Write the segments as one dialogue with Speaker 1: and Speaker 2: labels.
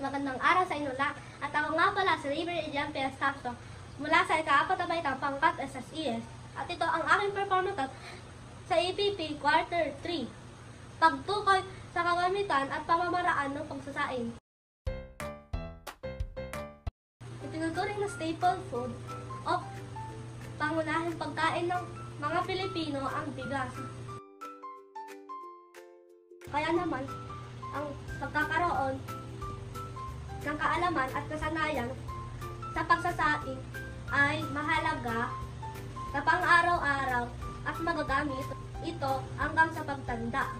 Speaker 1: Magandang araw sa inyo lahat. At ako nga pala si River Edian P.S. Castro mula sa ika-4 na baitang pangkat SSES. At ito ang aking performance sa APP Quarter 3. Pagtukoy sa kagamitan at pamamaraan ng pagsasaing. Itinuturing na staple food o pangunahing pagkain ng mga Pilipino ang bigas. Kaya naman, ang pagkakaroon ng kaalaman at kasanayan sa pagsasaing ay mahalaga sa pang-araw-araw at magagamit ito hanggang sa pagtanda.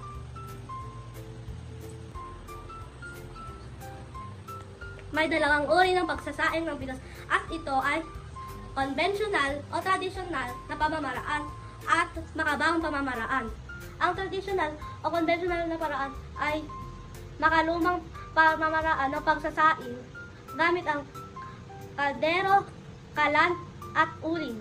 Speaker 1: May dalawang uri ng pagsasaing ng bigas at ito ay konbensyonal o tradisyonal na pamamaraan at makabagong pamamaraan. Ang tradisyonal o konbensyonal na paraan ay makalumang pamamaraan ng pagsasaing gamit ang kaldero, kalan at uling.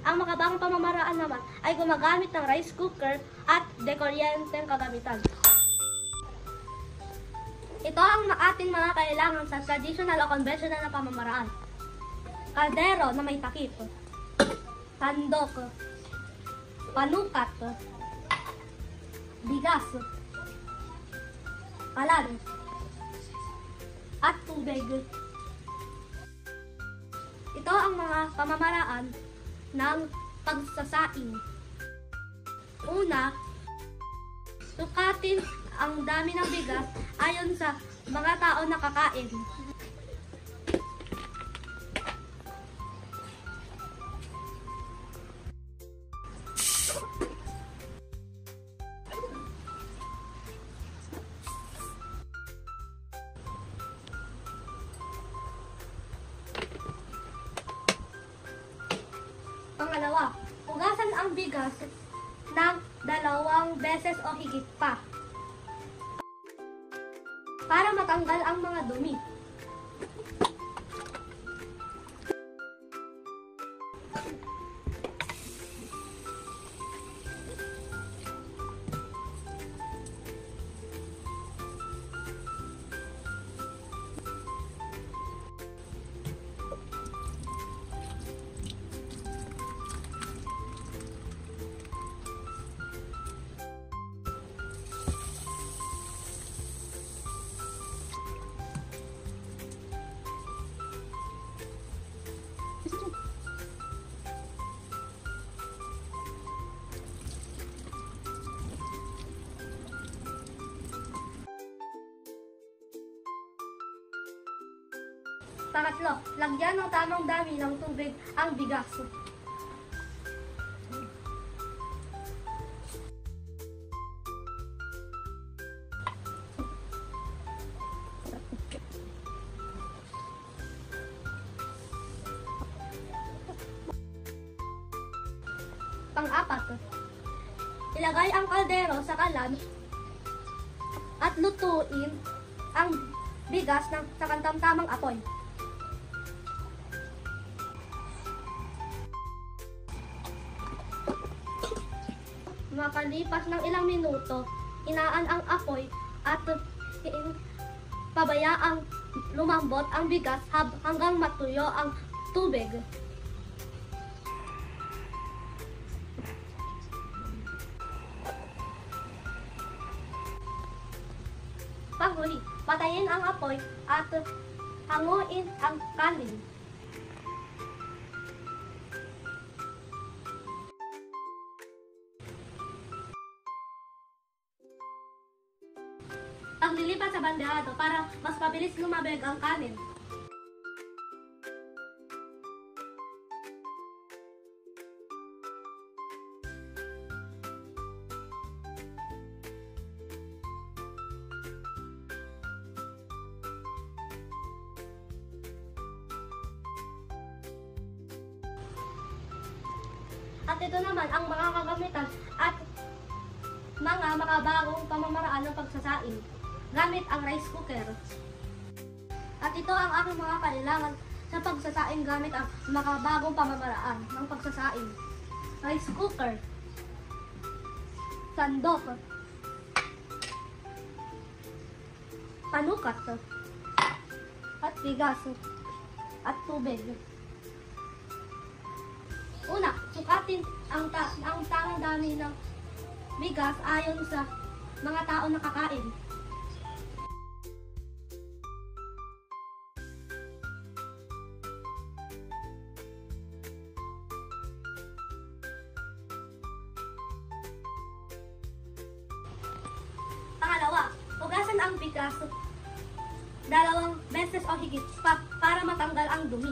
Speaker 1: Ang makabagong pamamaraan naman ay gumagamit ng rice cooker at dekuryenteng kagamitan. Ito ang ating mga kailangan sa traditional o konbensyonal na pamamaraan. Kaldero na may takip, sandok, panukat, bigas, kalan, at tubig. Ito ang mga pamamaraan ng pagsasaing. Una, sukatin ang dami ng bigas ayon sa mga tao na kakain. Pangalawa, hugasan ang bigas ng 2 beses o higit pa para matanggal ang mga dumi. Pangatlo, lagyan ng tamang dami ng tubig ang bigas. Pang-apat, ilagay ang kaldero sa kalan at lutuin ang bigas sa kantam-tamang apoy. Makalipas ng ilang minuto, inaan ang apoy at pabayaang lumambot ang bigas hanggang matuyo ang tubig. Panghuli, patayin ang apoy at hanguin ang kanin. Paglilipat sa bandehado para mas mabilis lumabig ang kanin. At ito naman ang mga kagamitan at mga makabagong pamamaraan ng pagsasaing gamit ang rice cooker. At ito ang aking mga kailangan sa pagsasaing gamit ang makabagong pamamaraan ng pagsasaing. Rice cooker, sandok, panukat, at bigas at tubig. Una, sukatin ang tamang dami ng bigas ayon sa mga tao na kakain. Pangalawa, hugasan ang bigas 2 beses o higit pa para matanggal ang dumi.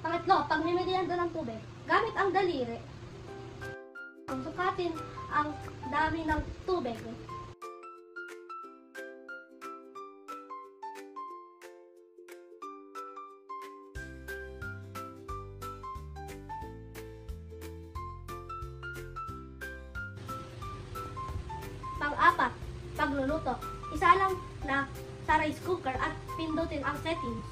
Speaker 1: Pangatlo, pagmimedianda ng tubig, gamit ang daliri. Ang sukatin ang dami ng tubig. Pang-apat, pagluluto. Isa lang na sa rice cooker at pindutin ang settings.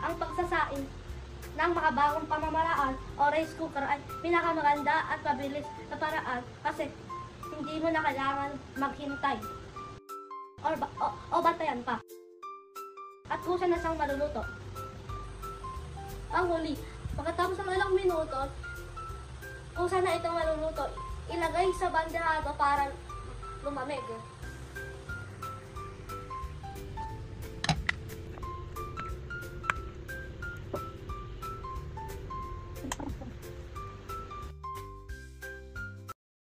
Speaker 1: Ang pagsasaing ng mga bagong pamamaraan o rice cooker ay pinakamaganda at mabilis na paraan kasi hindi mo na kailangan maghintay o bantayan pa. At kusa na siyang maluluto. Ang huli, pagkatapos ng ilang minuto, kusa na itong maluluto, ilagay sa bandehado para lumamig.